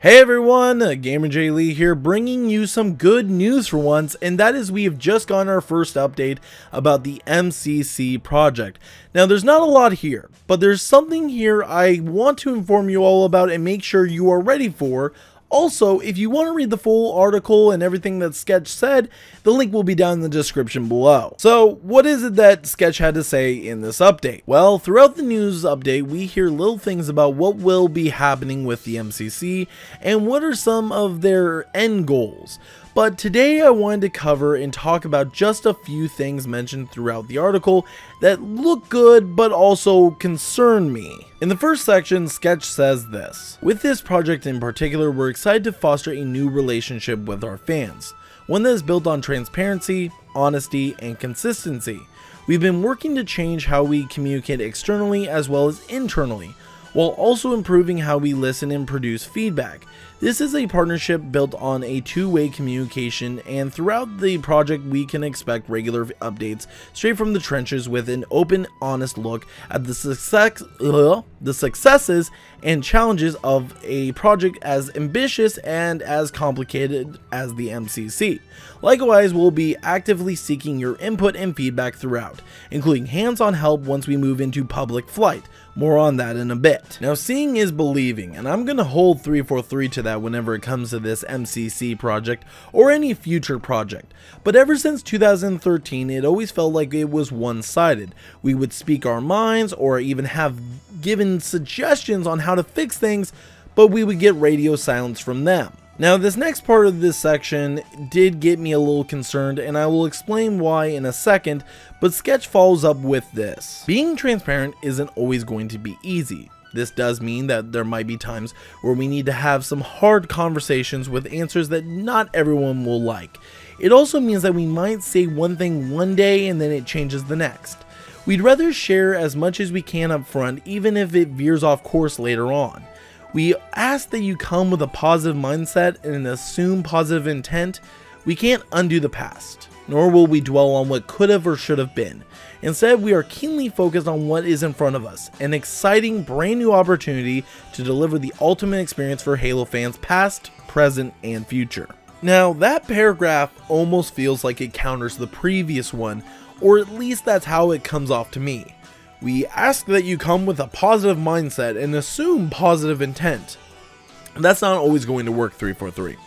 Hey everyone, GamerJlee here, bringing you some good news for once, and that is we have just gotten our first update about the MCC project. Now there's not a lot here, but there's something here I want to inform you all about and make sure you are ready for. Also, if you want to read the full article and everything that Sketch said, the link will be down in the description below. So, what is it that Sketch had to say in this update? Well, throughout the news update, we hear little things about what will be happening with the MCC and what are some of their end goals. But today I wanted to cover and talk about just a few things mentioned throughout the article that look good but also concern me. In the first section, Sketch says this: "With this project in particular, we're excited to foster a new relationship with our fans, one that is built on transparency, honesty, and consistency. We've been working to change how we communicate externally as well as internally, while also improving how we listen and produce feedback. This is a partnership built on a two-way communication, and throughout the project we can expect regular updates straight from the trenches with an open, honest look at the successes and challenges of a project as ambitious and as complicated as the MCC. Likewise, we'll be actively seeking your input and feedback throughout, including hands-on help once we move into public flight. More on that in a bit." Now, seeing is believing, and I'm going to hold 343 to that whenever it comes to this MCC project or any future project. But ever since 2013, it always felt like it was one-sided. We would speak our minds or even have given suggestions on how to fix things, but we would get radio silence from them. Now, this next part of this section did get me a little concerned, and I will explain why in a second, but Sketch follows up with this: "Being transparent isn't always going to be easy. This does mean that there might be times where we need to have some hard conversations with answers that not everyone will like. It also means that we might say one thing one day and then it changes the next. We'd rather share as much as we can up front, even if it veers off course later on. We ask that you come with a positive mindset and assume positive intent. We can't undo the past, nor will we dwell on what could have or should have been. Instead, we are keenly focused on what is in front of us, an exciting brand new opportunity to deliver the ultimate experience for Halo fans past, present, and future." Now, that paragraph almost feels like it counters the previous one, or at least that's how it comes off to me. We ask that you come with a positive mindset and assume positive intent. That's not always going to work, 343.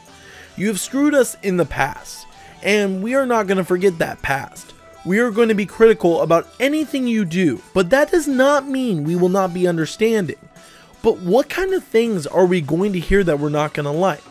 You have screwed us in the past, and we are not going to forget that past. We are going to be critical about anything you do, but that does not mean we will not be understanding. But what kind of things are we going to hear that we're not going to like?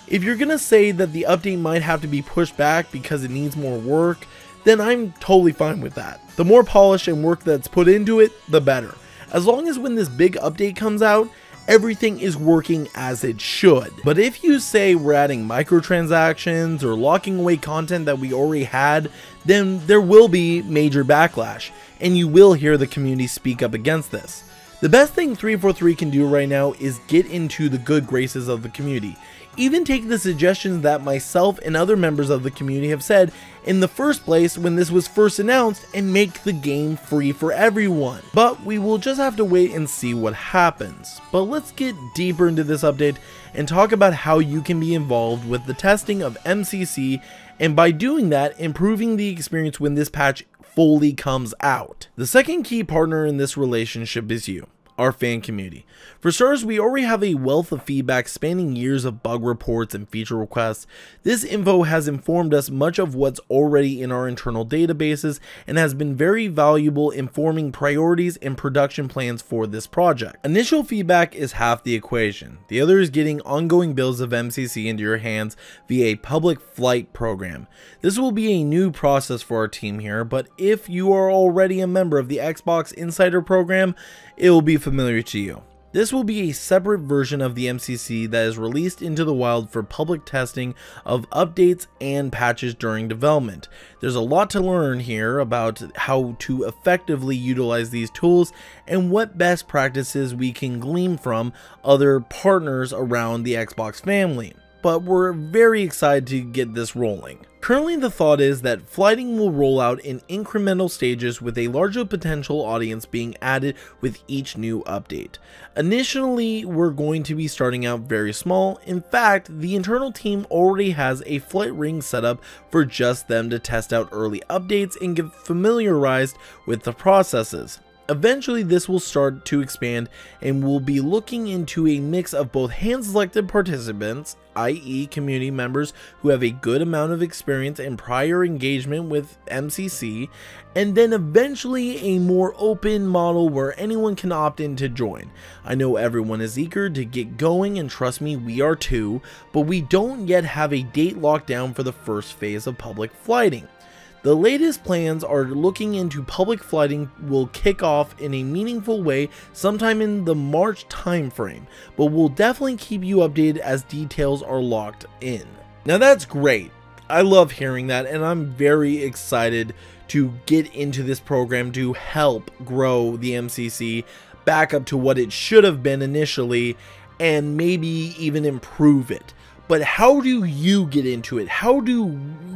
If you're going to say that the update might have to be pushed back because it needs more work, then I'm totally fine with that. The more polish and work that's put into it, the better. As long as when this big update comes out, everything is working as it should. But if you say we're adding microtransactions or locking away content that we already had, then there will be major backlash, and you will hear the community speak up against this. The best thing 343 can do right now is get into the good graces of the community. Even take the suggestions that myself and other members of the community have said in the first place when this was first announced and make the game free for everyone. But we will just have to wait and see what happens. But let's get deeper into this update and talk about how you can be involved with the testing of MCC, and by doing that, improving the experience when this patch fully comes out. The second key partner in this relationship is you, our fan community. For starters, we already have a wealth of feedback spanning years of bug reports and feature requests. This info has informed us much of what's already in our internal databases and has been very valuable in forming priorities and production plans for this project. Initial feedback is half the equation. The other is getting ongoing builds of MCC into your hands via a public flight program. This will be a new process for our team here, but if you are already a member of the Xbox Insider program, it will be familiar to you. This will be a separate version of the MCC that is released into the wild for public testing of updates and patches during development. There's a lot to learn here about how to effectively utilize these tools and what best practices we can glean from other partners around the Xbox family. but we're very excited to get this rolling. Currently, the thought is that flighting will roll out in incremental stages with a larger potential audience being added with each new update. Initially, we're going to be starting out very small. In fact, the internal team already has a flight ring set up for just them to test out early updates and get familiarized with the processes. Eventually, this will start to expand and we'll be looking into a mix of both hand-selected participants, i.e. community members who have a good amount of experience and prior engagement with MCC, and then eventually a more open model where anyone can opt in to join. I know everyone is eager to get going, and trust me, we are too, but we don't yet have a date locked down for the first phase of public flighting. The latest plans are looking into public flighting will kick off in a meaningful way sometime in the March timeframe, but we'll definitely keep you updated as details are locked in. Now that's great. I love hearing that, and I'm very excited to get into this program to help grow the MCC back up to what it should have been initially and maybe even improve it. But how do you get into it? How do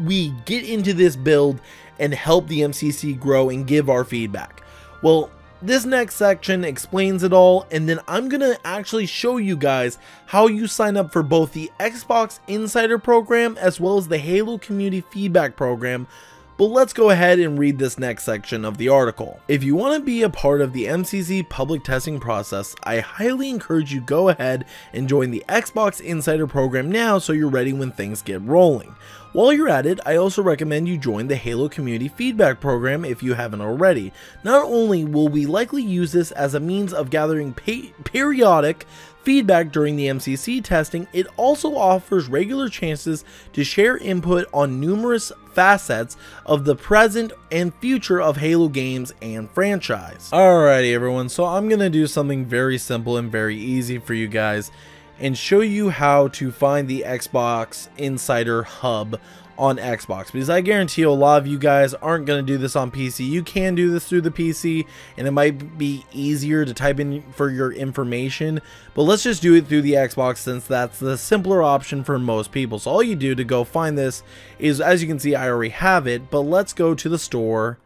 we get into this build and help the MCC grow and give our feedback? Well, this next section explains it all, and then I'm gonna actually show you guys how you sign up for both the Xbox Insider program as well as the Halo Community Feedback program. But let's go ahead and read this next section of the article. If you want to be a part of the MCC public testing process, I highly encourage you go ahead and join the Xbox Insider program now so you're ready when things get rolling. While you're at it, I also recommend you join the Halo Community Feedback program if you haven't already. Not only will we likely use this as a means of gathering periodic feedback during the MCC testing, it also offers regular chances to share input on numerous facets of the present and future of Halo games and franchise. Alrighty everyone, so I'm gonna do something very simple and very easy for you guys and show you how to find the Xbox Insider Hub on Xbox, because I guarantee you a lot of you guys aren't going to do this on PC. You can do this through the PC and it might be easier to type in for your information, but let's just do it through the Xbox since that's the simpler option for most people. So all you do to go find this is, as you can see, I already have it, but let's go to the store,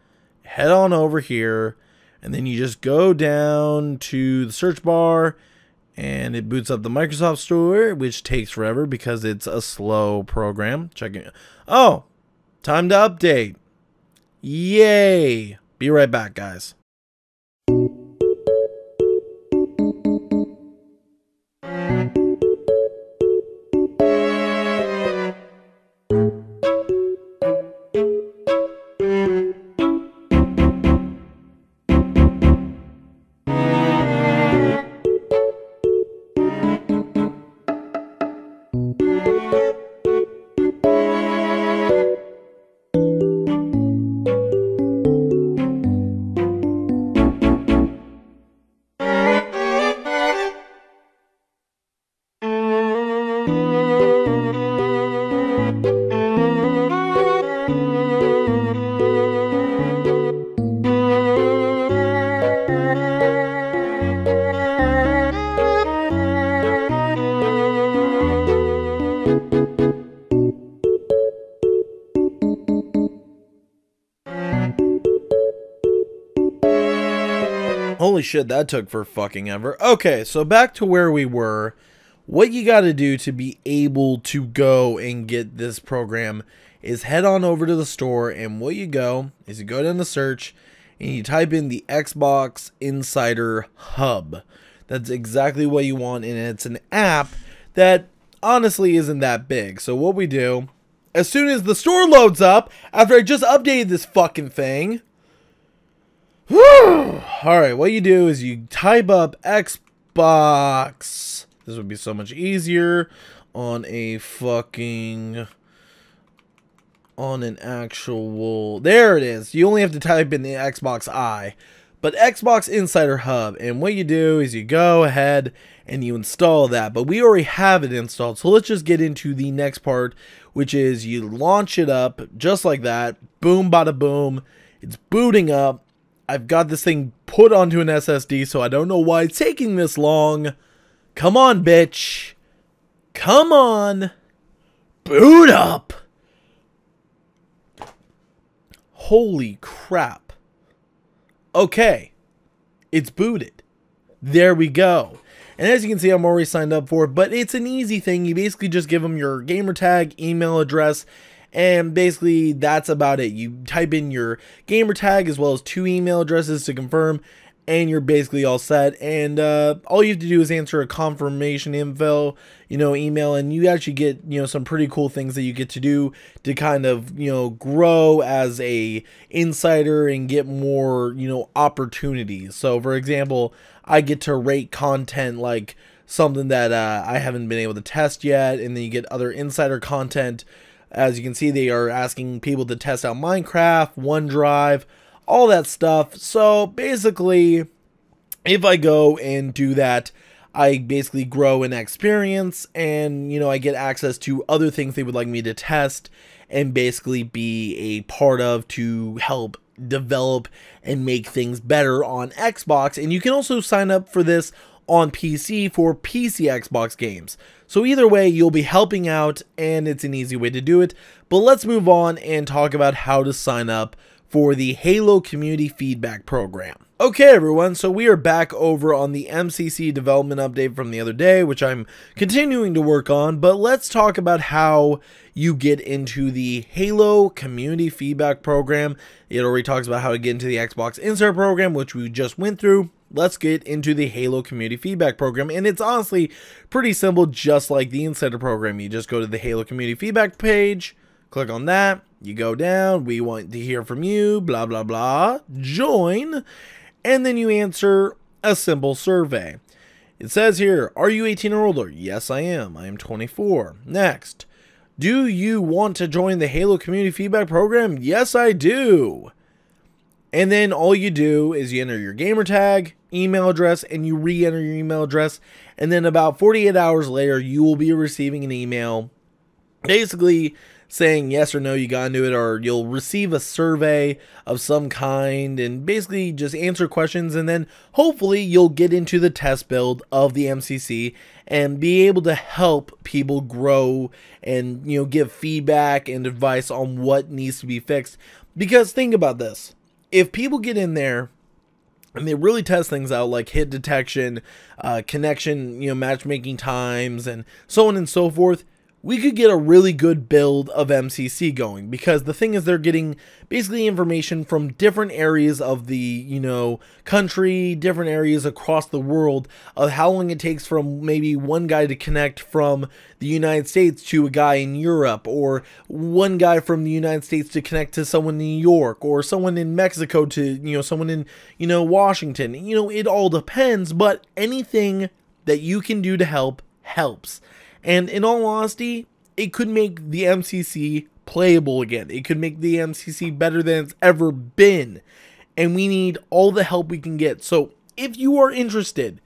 head on over here, and then you just go down to the search bar and it boots up the Microsoft Store, which takes forever because it's a slow program. Check it. Oh, time to update. Yay. Be right back, guys. Holy shit, that took for fucking ever. Okay, so back to where we were. What you got to do to be able to go and get this program is head on over to the store, and what you go is you go down to search and you type in the Xbox Insider Hub. That's exactly what you want, and it's an app that honestly isn't that big. So what we do, as soon as the store loads up, after I just updated this fucking thing, alright, what you do is you type up Xbox. This would be so much easier on a fucking, on an actual, there it is. You only have to type in the Xbox I, but Xbox Insider Hub. And what you do is you go ahead and you install that, but we already have it installed. So let's just get into the next part, which is you launch it up just like that. Boom, bada boom. It's booting up. I've got this thing put onto an SSD, so I don't know why it's taking this long. Come on, bitch. Come on. Boot up! Holy crap. Okay. It's booted. There we go. And as you can see, I'm already signed up for it, but it's an easy thing. You basically just give them your gamer tag, email address, and basically that's about it. You type in your gamer tag as well as 2 email addresses to confirm, and you're basically all set. And all you have to do is answer a confirmation info, email, and you actually get, some pretty cool things that you get to do to kind of, grow as a insider and get more, opportunities. So for example, I get to rate content like something that I haven't been able to test yet, and then you get other insider content. As you can see, they are asking people to test out Minecraft, OneDrive, all that stuff. So basically, if I go and do that, I basically grow in experience, and I get access to other things they would like me to test and basically be a part of to help develop and make things better on Xbox. And you can also sign up for this on PC for PC Xbox games. So either way, you'll be helping out, and it's an easy way to do it. But let's move on and talk about how to sign up for the Halo Community Feedback Program. Okay everyone, so we are back over on the MCC development update from the other day, which I'm continuing to work on, but let's talk about how you get into the Halo Community Feedback Program. It already talks about how to get into the Xbox Insert Program, which we just went through. Let's get into the Halo Community Feedback Program, and it's honestly pretty simple, just like the Insider Program. You just go to the Halo Community Feedback page, click on that, you go down, we want to hear from you, blah blah blah, join, and then you answer a simple survey. It says here, are you 18 or older? Yes, I am. I am 24. Next, do you want to join the Halo Community Feedback Program? Yes, I do. And then all you do is you enter your gamer tag, email address, and you re-enter your email address. And then about 48 hours later, you will be receiving an email basically saying yes or no, you got into it, or you'll receive a survey of some kind and basically just answer questions, and then hopefully you'll get into the test build of the MCC and be able to help people grow and give feedback and advice on what needs to be fixed. Because think about this, if people get in there and they really test things out like hit detection, connection, matchmaking times, and so on and so forth, we could get a really good build of MCC going, because the thing is they're getting basically information from different areas of the, country, different areas across the world of how long it takes from maybe one guy to connect from the United States to a guy in Europe, or one guy from the United States to connect to someone in New York, or someone in Mexico to, someone in, Washington. It all depends, but anything that you can do to help helps. And in all honesty, it could make the MCC playable again. It could make the MCC better than it's ever been. And we need all the help we can get. So if you are interested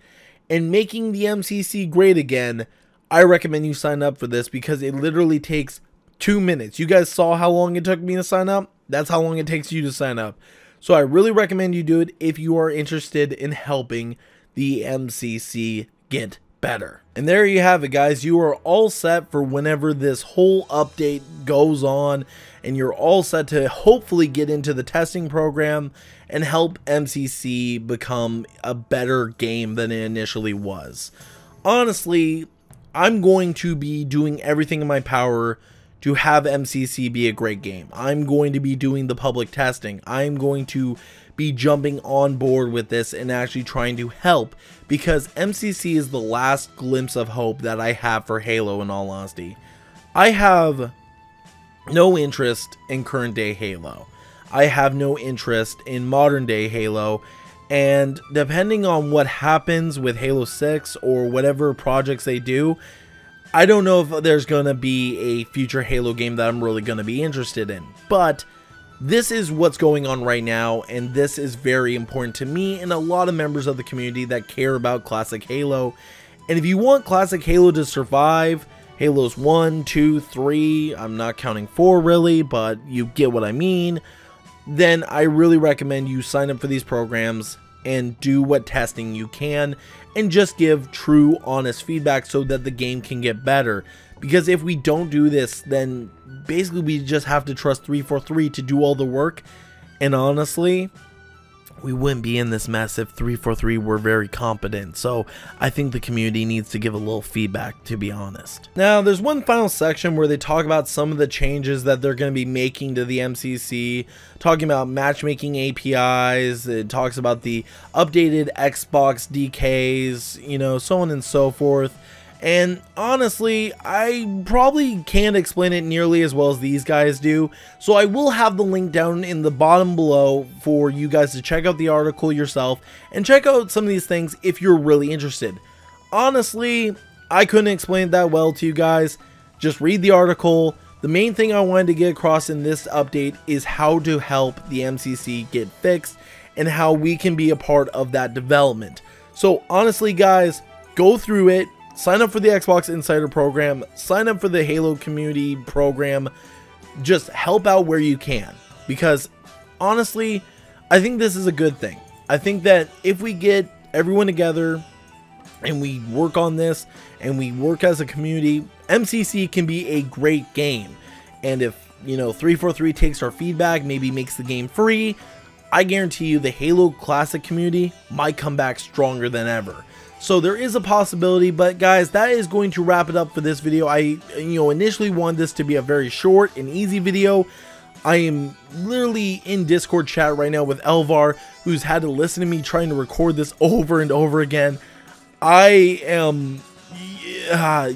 in making the MCC great again, I recommend you sign up for this, because it literally takes 2 minutes. You guys saw how long it took me to sign up? That's how long it takes you to sign up. So I really recommend you do it if you are interested in helping the MCC get better. And there you have it, guys. You are all set for whenever this whole update goes on, and you're all set to hopefully get into the testing program and help MCC become a better game than it initially was. Honestly, I'm going to be doing everything in my power to have MCC be a great game. I'm going to be doing the public testing. I'm going to be jumping on board with this and actually trying to help, because MCC is the last glimpse of hope that I have for Halo, in all honesty. I have no interest in current day Halo. I have no interest in modern day Halo, and depending on what happens with Halo 6 or whatever projects they do, I don't know if there's going to be a future Halo game that I'm really going to be interested in. But this is what's going on right now, and this is very important to me and a lot of members of the community that care about classic Halo. And if you want classic Halo to survive, Halos 1, 2, 3, I'm not counting 4 really, but you get what I mean, then I really recommend you sign up for these programs and do what testing you can, and just give true, honest feedback so that the game can get better. because if we don't do this, then basically we just have to trust 343 to do all the work. And honestly, we wouldn't be in this mess if 343 were very competent. So I think the community needs to give a little feedback, to be honest. Now, there's one final section where they talk about some of the changes that they're going to be making to the MCC, talking about matchmaking APIs. It talks about the updated Xbox DKs, you know, so on and so forth. And honestly, I probably can't explain it nearly as well as these guys do, so I will have the link down in the bottom below for you guys to check out the article yourself and check out some of these things if you're really interested. Honestly, I couldn't explain it that well to you guys. Just read the article. The main thing I wanted to get across in this update is how to help the MCC get fixed and how we can be a part of that development. So honestly, guys, go through it. Sign up for the Xbox Insider program, sign up for the Halo community program, just help out where you can, because honestly, I think this is a good thing. I think that if we get everyone together and we work on this and we work as a community, MCC can be a great game. And if, you know, 343 takes our feedback, maybe makes the game free, I guarantee you the Halo Classic community might come back stronger than ever. So there is a possibility, but guys, that is going to wrap it up for this video. I, initially wanted this to be a very short and easy video. I am literally in Discord chat right now with Elvar, who's had to listen to me trying to record this over and over again. I am,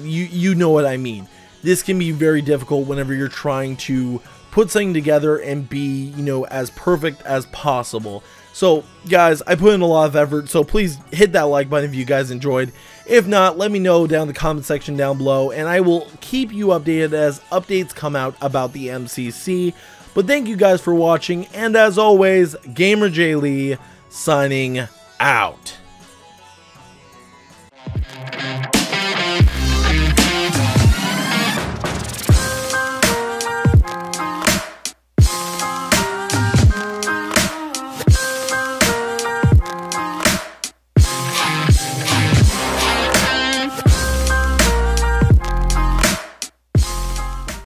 you know what I mean. This can be very difficult whenever you're trying to put something together and be, as perfect as possible. So guys, I put in a lot of effort, so please hit that like button if you guys enjoyed. If not, let me know down in the comment section down below, and I will keep you updated as updates come out about the MCC. But thank you guys for watching, and as always, GamerJlee signing out.